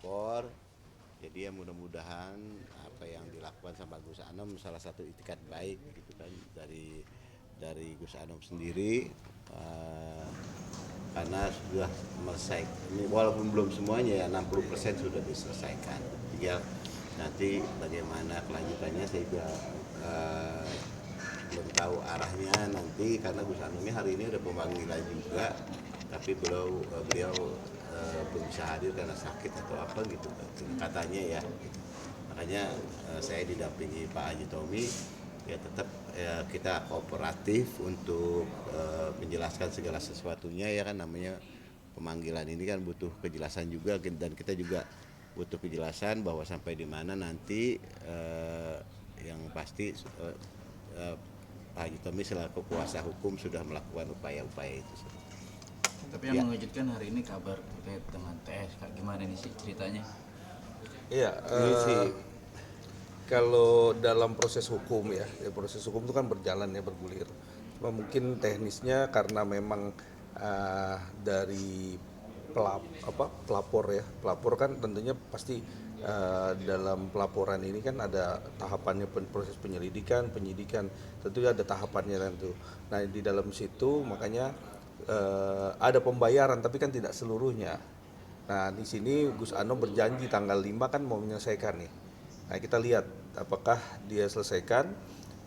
pelapor. Jadi ya mudah-mudahan apa yang dilakukan sama Gus Anom salah satu itikat baik gitu kan dari Gus Anom sendiri, eh, karena sudah selesai ini walaupun belum semuanya ya 60% sudah diselesaikan, tinggal nanti bagaimana kelanjutannya saya juga eh, belum tahu arahnya nanti, karena Gus Anom ini hari ini ada pemanggilan juga tapi beliau belum bisa hadir karena sakit atau apa gitu katanya ya. Makanya saya didampingi Pak Haji Tommy, ya tetap kita kooperatif untuk menjelaskan segala sesuatunya ya kan, namanya pemanggilan ini kan butuh kejelasan juga, dan kita juga butuh kejelasan bahwa sampai di mana nanti yang pasti eh, Pak Haji Tommy selaku kuasa hukum sudah melakukan upaya-upaya itu. Tapi yang Ya, mengejutkan hari ini kabar terkait dengan TS, Kak. Gimana nih sih ceritanya? Iya, ini sih kalau dalam proses hukum ya proses hukum itu kan berjalan ya bergulir. Cuma mungkin teknisnya karena memang dari pelapor kan tentunya pasti dalam pelaporan ini kan ada tahapannya proses penyelidikan, penyidikan, tentunya ada tahapannya tentu. Nah di dalam situ makanya ada pembayaran tapi kan tidak seluruhnya. Nah, di sini Gus Anom berjanji tanggal 5 kan mau menyelesaikan nih. Nah, kita lihat apakah dia selesaikan.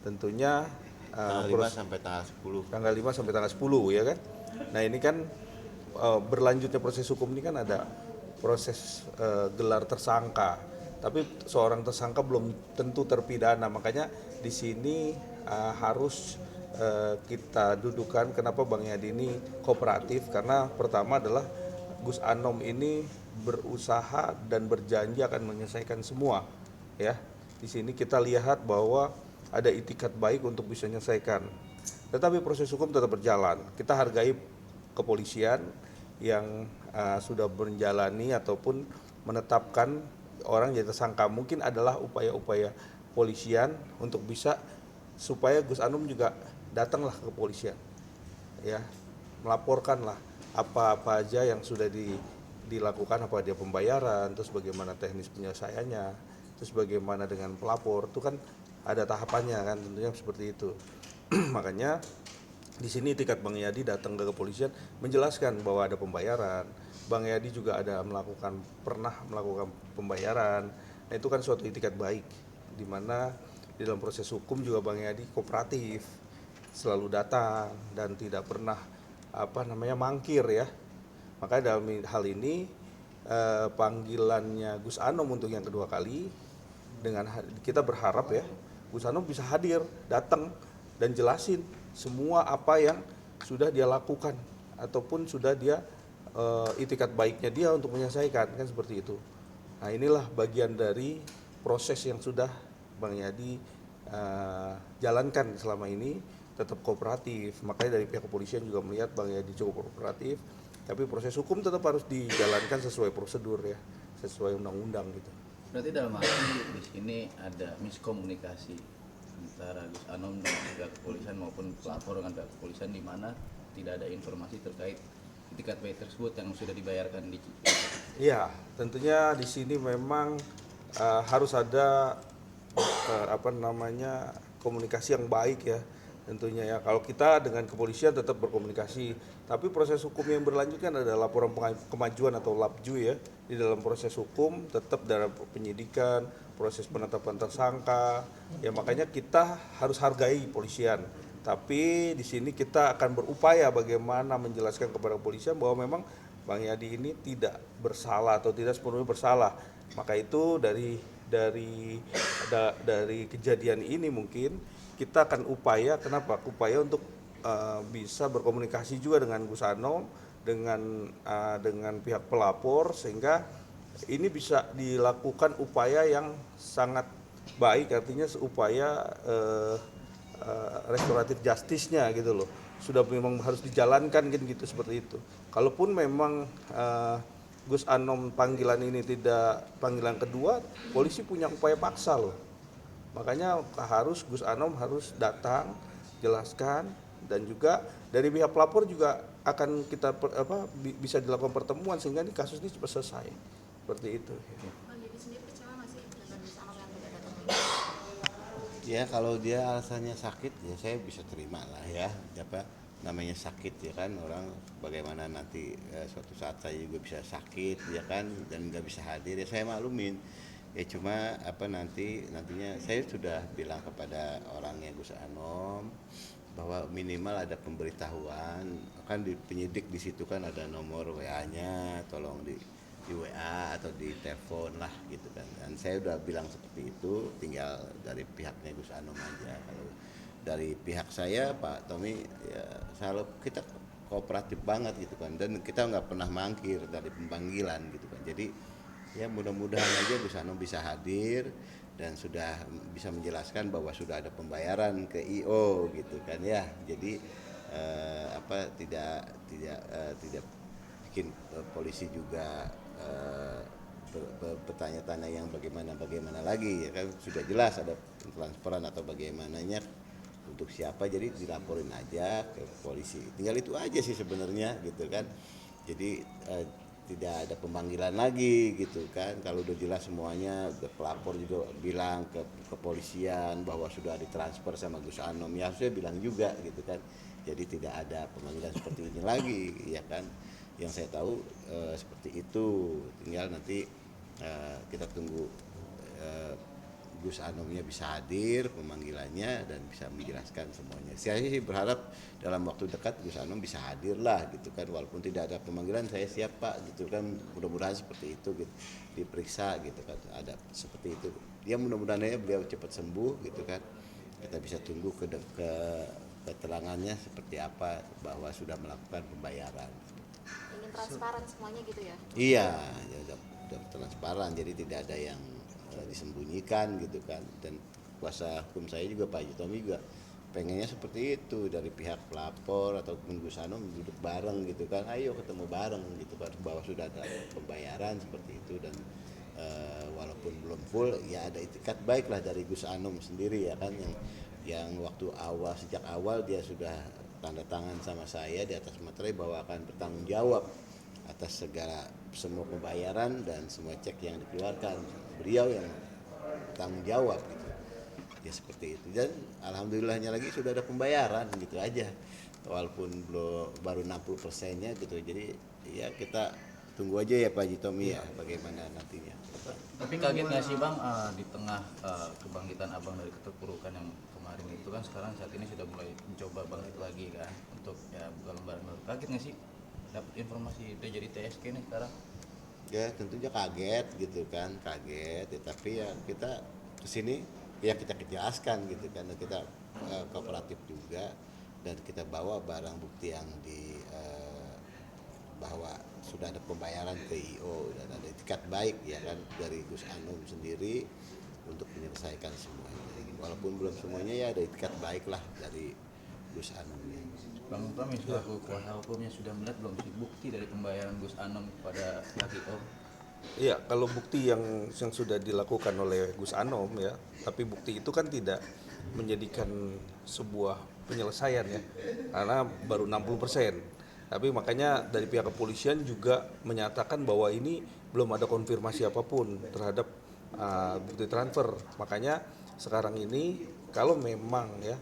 Tentunya tanggal 5 sampai tanggal 10. tanggal 5 sampai tanggal 10 ya kan. Nah, ini kan berlanjutnya proses hukum ini kan ada proses gelar tersangka. Tapi seorang tersangka belum tentu terpidana. Makanya di sini harus kita dudukan kenapa Bang Yadi ini kooperatif, karena pertama adalah Gus Anom ini berusaha dan berjanji akan menyelesaikan semua ya. Di sini kita lihat bahwa ada itikat baik untuk bisa menyelesaikan. Tetapi proses hukum tetap berjalan. Kita hargai kepolisian yang sudah menjalani ataupun menetapkan orang jadi tersangka. Mungkin adalah upaya-upaya polisian untuk bisa supaya Gus Anom juga datanglah ke kepolisian ya, melaporkanlah apa-apa aja yang sudah dilakukan, apa dia pembayaran, terus bagaimana teknis penyelesaiannya, terus bagaimana dengan pelapor, itu kan ada tahapannya kan, tentunya seperti itu. Makanya di sini itikat Bang Yadi datang ke kepolisian menjelaskan bahwa ada pembayaran. Bang Yadi juga pernah melakukan pembayaran. Nah, itu kan suatu itikat baik, di mana di dalam proses hukum juga Bang Yadi kooperatif, selalu datang dan tidak pernah mangkir ya. Makanya dalam hal ini panggilannya Gus Anom untuk yang kedua kali, dengan kita berharap ya Gus Anom bisa hadir, datang dan jelasin semua apa yang sudah dia lakukan ataupun sudah dia itikat baiknya dia untuk menyelesaikan, kan seperti itu. Nah, inilah bagian dari proses yang sudah Bang Yadi jalankan selama ini, tetap kooperatif. Makanya dari pihak kepolisian juga melihat Bang Yadi cukup kooperatif, tapi proses hukum tetap harus dijalankan sesuai prosedur ya, sesuai undang-undang gitu. Berarti dalam arti di sini ada miskomunikasi antara Gus Anom dengan pihak kepolisian maupun pelapor dengan pihak kepolisian, di mana tidak ada informasi terkait itikat baik tersebut yang sudah dibayarkan di. Iya, tentunya di sini memang harus ada komunikasi yang baik ya, tentunya ya. Kalau kita dengan kepolisian tetap berkomunikasi, tapi proses hukum yang berlanjut kan ada laporan kemajuan atau LAPJU ya. Di dalam proses hukum tetap dalam penyidikan, proses penetapan tersangka ya, makanya kita harus hargai polisian. Tapi di sini kita akan berupaya bagaimana menjelaskan kepada kepolisian bahwa memang Bang Yadi ini tidak bersalah atau tidak sepenuhnya bersalah. Maka itu dari kejadian ini mungkin kita akan upaya untuk bisa berkomunikasi juga dengan Gus Anom, dengan pihak pelapor, sehingga ini bisa dilakukan upaya yang sangat baik, artinya upaya restoratif justice-nya gitu loh. Sudah memang harus dijalankan kan gitu, seperti itu. Kalaupun memang Gus Anom panggilan ini tidak panggilan kedua, polisi punya upaya paksa loh. Makanya Gus Anom harus datang, jelaskan, dan juga dari pihak pelapor juga akan kita bisa dilakukan pertemuan sehingga ini kasus ini cepat selesai. seperti itu. Bang Yudi sendiri kecewa nggak sih dengan Gus Anom yang tidak datang? Ya kalau dia alasannya sakit ya saya bisa terima lah ya, apa namanya sakit ya kan, orang bagaimana nanti suatu saat saya juga bisa sakit ya kan dan nggak bisa hadir ya saya maklumin ya, cuma apa nantinya saya sudah bilang kepada orangnya Gus Anom bahwa minimal ada pemberitahuan kan, di penyidik di situ kan ada nomor WA-nya, tolong di WA atau di telepon lah gitu kan, dan saya udah bilang seperti itu, tinggal dari pihaknya Gus Anom aja. Kalau dari pihak saya Pak Tommy ya selalu kita kooperatif banget gitu kan, dan kita nggak pernah mangkir dari pemanggilan gitu kan, jadi ya mudah-mudahan aja Gus Anom bisa hadir dan sudah bisa menjelaskan bahwa sudah ada pembayaran ke IO gitu kan ya, jadi tidak bikin polisi juga bertanya-tanya yang bagaimana lagi ya kan, sudah jelas ada transparan atau bagaimananya untuk siapa, jadi dilaporin aja ke polisi, tinggal itu aja sih sebenarnya gitu kan, jadi tidak ada pemanggilan lagi gitu kan, kalau udah jelas semuanya, udah pelapor juga bilang ke kepolisian bahwa sudah ditransfer sama Gus Anom ya harusnya bilang juga gitu kan, jadi tidak ada pemanggilan seperti ini lagi ya kan, yang saya tahu seperti itu, tinggal nanti kita tunggu Gus Anomnya bisa hadir pemanggilannya dan bisa menjelaskan semuanya. Saya sih berharap dalam waktu dekat Gus Anom bisa hadir lah gitu kan, walaupun tidak ada pemanggilan saya siap Pak gitu kan, mudah-mudahan seperti itu gitu, diperiksa gitu kan, ada seperti itu ya, mudah-mudahan ya beliau cepat sembuh gitu kan, kita bisa tunggu ke keterangannya seperti apa bahwa sudah melakukan pembayaran. Ingin transparan semuanya gitu ya? Iya, ya udah transparan, jadi tidak ada yang disembunyikan gitu kan, dan kuasa hukum saya juga Pak Tommy juga pengennya seperti itu, dari pihak pelapor ataupun Gus Anom duduk bareng gitu kan, ayo ketemu bareng gitu kan, bahwa sudah ada pembayaran seperti itu, dan walaupun belum full ya ada itikat baik lah dari Gus Anom sendiri ya kan, yang waktu awal, sejak awal dia sudah tanda tangan sama saya di atas materai bahwa akan bertanggung jawab atas semua pembayaran dan semua cek yang dikeluarkan, beliau yang bertanggung jawab gitu ya, seperti itu, dan alhamdulillahnya lagi sudah ada pembayaran gitu aja, walaupun belum baru 60%-nya gitu, jadi ya kita tunggu aja ya Pak Tommy ya bagaimana nantinya. Tapi kaget nggak sih Bang, di tengah kebangkitan Abang dari keterpurukan yang kemarin itu kan, sekarang saat ini sudah mulai mencoba bangkit lagi kan untuk ya buka lembaran baru, kaget nggak sih dapat informasi udah jadi TSK nih sekarang? Ya tentunya kaget gitu kan, kaget ya, tapi ya kita kesini ya kita jelaskan gitu kan, dan kita kooperatif juga, dan kita bawa barang bukti yang bahwa sudah ada pembayaran ke IO dan ada itikat baik ya kan dari Gus Anom sendiri untuk menyelesaikan semuanya, walaupun belum semuanya ya ada itikat baik lah dari Gus Anomnya. Bang Tommy selaku kuasa hukumnya sudah melihat belum sih bukti dari pembayaran Gus Anom kepada pihak IO? Iya, kalau bukti yang sudah dilakukan oleh Gus Anom ya, tapi bukti itu kan tidak menjadikan sebuah penyelesaian ya, karena baru 60%. Tapi makanya dari pihak kepolisian juga menyatakan bahwa ini belum ada konfirmasi apapun terhadap bukti transfer. Makanya sekarang ini kalau memang ya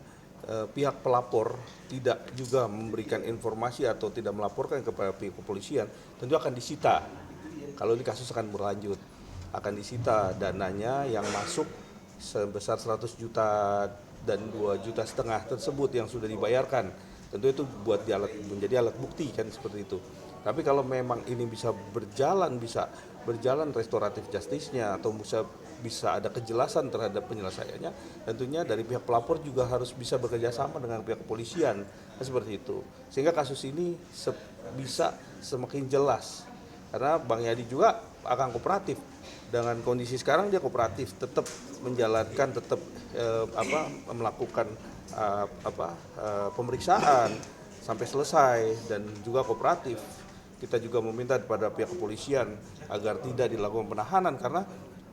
pihak pelapor tidak juga memberikan informasi atau tidak melaporkan kepada pihak kepolisian, tentu akan disita. Kalau ini kasus akan berlanjut, akan disita dananya yang masuk sebesar 100 juta dan 2,5 juta tersebut yang sudah dibayarkan. Tentu itu buat menjadi alat bukti kan, seperti itu. Tapi kalau memang ini bisa berjalan restoratif justice-nya atau bisa ada kejelasan terhadap penyelesaiannya, tentunya dari pihak pelapor juga harus bisa bekerja sama dengan pihak kepolisian, seperti itu. Sehingga kasus ini bisa semakin jelas. Karena Bang Yadi juga akan kooperatif. Dengan kondisi sekarang dia kooperatif, tetap menjalankan, tetap melakukan pemeriksaan sampai selesai dan juga kooperatif. Kita juga meminta kepada pihak kepolisian agar tidak dilakukan penahanan, karena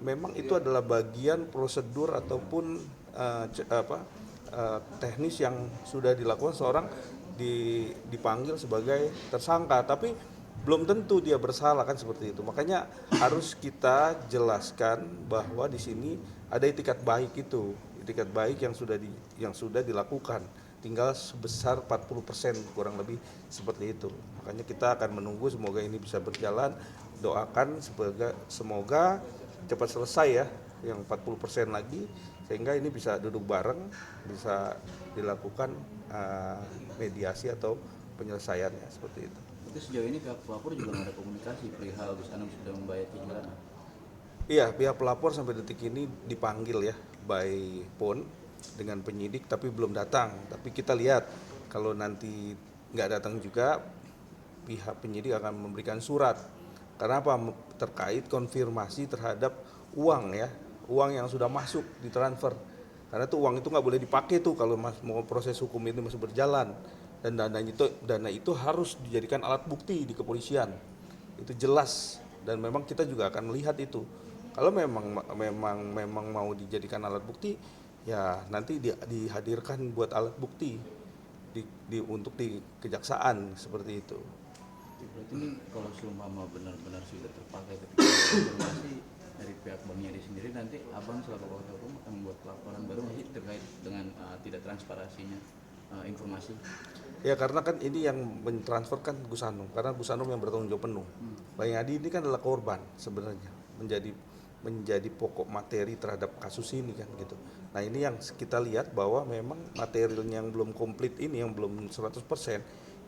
memang itu adalah bagian prosedur ataupun teknis yang sudah dilakukan seorang dipanggil sebagai tersangka. Tapi belum tentu dia bersalah kan seperti itu. Makanya harus kita jelaskan bahwa di sini ada itikat baik itu, itikat baik yang sudah dilakukan. Tinggal sebesar 40% kurang lebih seperti itu. Makanya kita akan menunggu semoga ini bisa berjalan. Doakan semoga cepat selesai ya yang 40% lagi sehingga ini bisa duduk bareng, bisa dilakukan mediasi atau penyelesaiannya seperti itu. Itu sejauh ini pihak pelapor juga nggak ada komunikasi perihal Gus Anam sudah membayar cicilan. Iya, pihak pelapor sampai detik ini dipanggil ya by phone dengan penyidik tapi belum datang. Tapi kita lihat kalau nanti nggak datang juga pihak penyidik akan memberikan surat. Karena apa? Terkait konfirmasi terhadap uang ya, uang yang sudah masuk ditransfer. Karena tuh uang itu nggak boleh dipakai tuh kalau mau proses hukum ini masih berjalan. Dan dana itu harus dijadikan alat bukti di kepolisian. Itu jelas dan memang kita juga akan melihat itu. Kalau memang mau dijadikan alat bukti ya nanti dihadirkan buat alat bukti untuk di kejaksaan seperti itu. Berarti ini kalau seumpama benar-benar sudah terpakai ketika ada informasi dari pihak Bang Yadi sendiri, nanti abang selaku kuasa hukum akan membuat laporan baru masih terkait dengan tidak transparansinya informasi. Ya karena kan ini yang mentransfer kan Gus Anum, karena Gus Anum yang bertanggung jawab penuh. Bang Yadi ini kan adalah korban sebenarnya, menjadi pokok materi terhadap kasus ini kan gitu. Nah ini yang kita lihat bahwa memang materialnya yang belum komplit ini, yang belum 100%,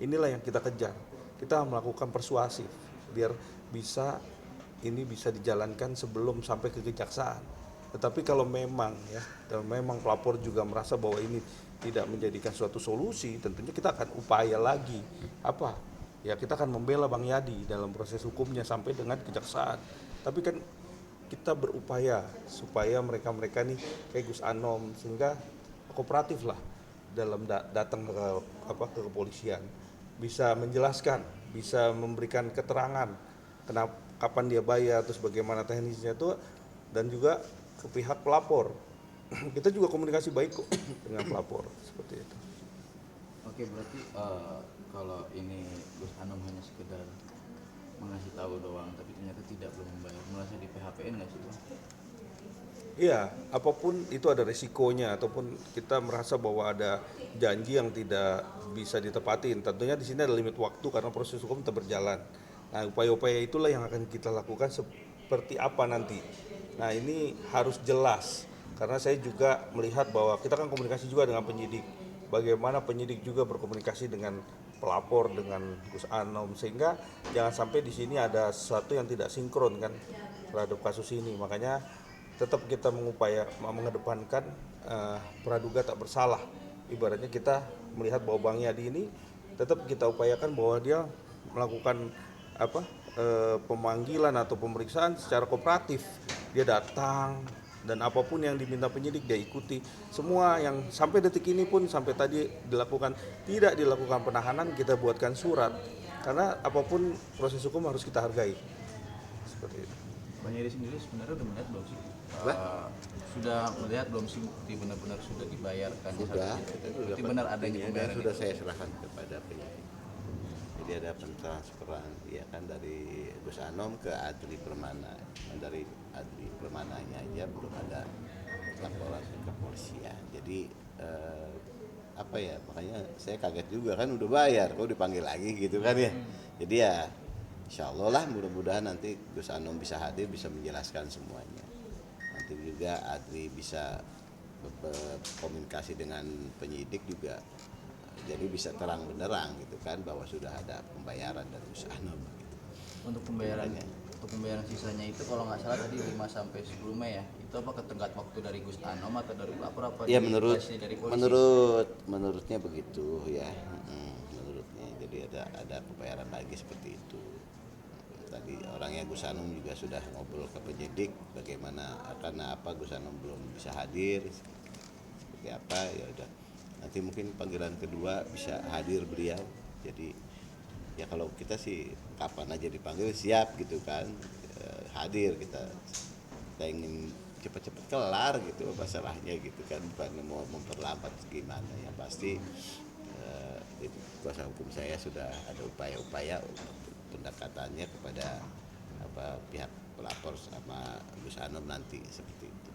inilah yang kita kejar. Kita melakukan persuasif biar bisa dijalankan sebelum sampai ke kejaksaan. Tetapi kalau memang pelapor juga merasa bahwa ini tidak menjadikan suatu solusi, tentunya kita akan upaya lagi. Apa? Ya kita akan membela Bang Yadi dalam proses hukumnya sampai dengan kejaksaan. Tapi kan kita berupaya supaya mereka nih kayak Gus Anom sehingga kooperatif lah dalam datang ke kepolisian, bisa menjelaskan, bisa memberikan keterangan kapan dia bayar, terus bagaimana teknisnya itu, dan juga ke pihak pelapor. Kita juga komunikasi baik kok dengan pelapor seperti itu. Oke, berarti kalau ini Gus Anam hanya sekedar mengasih tahu doang tapi ternyata belum membayar, merasa di PHP-in nggak sih Bang? Iya, apapun itu ada resikonya ataupun kita merasa bahwa ada janji yang tidak bisa ditepatin. Tentunya di sini ada limit waktu karena proses hukum tetap berjalan. Nah, upaya-upaya itulah yang akan kita lakukan seperti apa nanti. Nah, ini harus jelas karena saya juga melihat bahwa kita kan komunikasi juga dengan penyidik. Bagaimana penyidik juga berkomunikasi dengan pelapor, dengan Gus Anom, sehingga jangan sampai di sini ada sesuatu yang tidak sinkron kan terhadap kasus ini. Makanya tetap kita mengedepankan praduga tak bersalah. Ibaratnya kita melihat bahwa Bang Yadi ini tetap kita upayakan bahwa dia melakukan pemanggilan atau pemeriksaan secara kooperatif. Dia datang dan apapun yang diminta penyidik dia ikuti. Semua yang sampai detik ini pun sampai tadi tidak dilakukan penahanan, kita buatkan surat. Karena apapun proses hukum harus kita hargai. Seperti itu. Bang Yadi sendiri sebenarnya udah melihat belum sih? Sudah melihat belum sih bukti benar-benar sudah dibayarkan? Sudah. Berarti benar adanya pembayaran Sudah itu? saya serahkan kepada penyidik. Jadi ada pentransferan ya kan dari Gus Anom ke Adli Permana. Dari Adli Permananya aja belum ada laporan ke kepolisian. Jadi makanya saya kaget juga kan udah bayar kok dipanggil lagi gitu kan ya. Jadi ya insya Allah lah mudah-mudahan nanti Gus Anom bisa hadir, bisa menjelaskan semuanya. Nanti juga Adli bisa berkomunikasi dengan penyidik juga, jadi bisa terang benderang gitu kan bahwa sudah ada pembayaran dari Gus Anom gitu. Untuk pembayaran sisanya itu kalau nggak salah tadi 5 sampai 10 Mei ya, itu apa ketenggat waktu dari Gus Anom atau dari pelapor apa? Ya dari polisi? menurutnya begitu ya. Menurutnya jadi ada pembayaran lagi seperti itu. Tadi orangnya Gus Anom juga sudah ngobrol ke penyidik bagaimana karena apa Gus Anom belum bisa hadir seperti apa, ya udah nanti mungkin panggilan kedua bisa hadir beliau. Jadi ya kalau kita sih kapan aja dipanggil siap gitu kan, hadir kita ingin cepat-cepat kelar gitu masalahnya gitu kan, bukan mau memperlambat gimana. Yang pasti kuasa hukum saya sudah ada upaya-upaya untuk pendekatannya kepada pihak pelapor sama Gus Anom nanti seperti itu.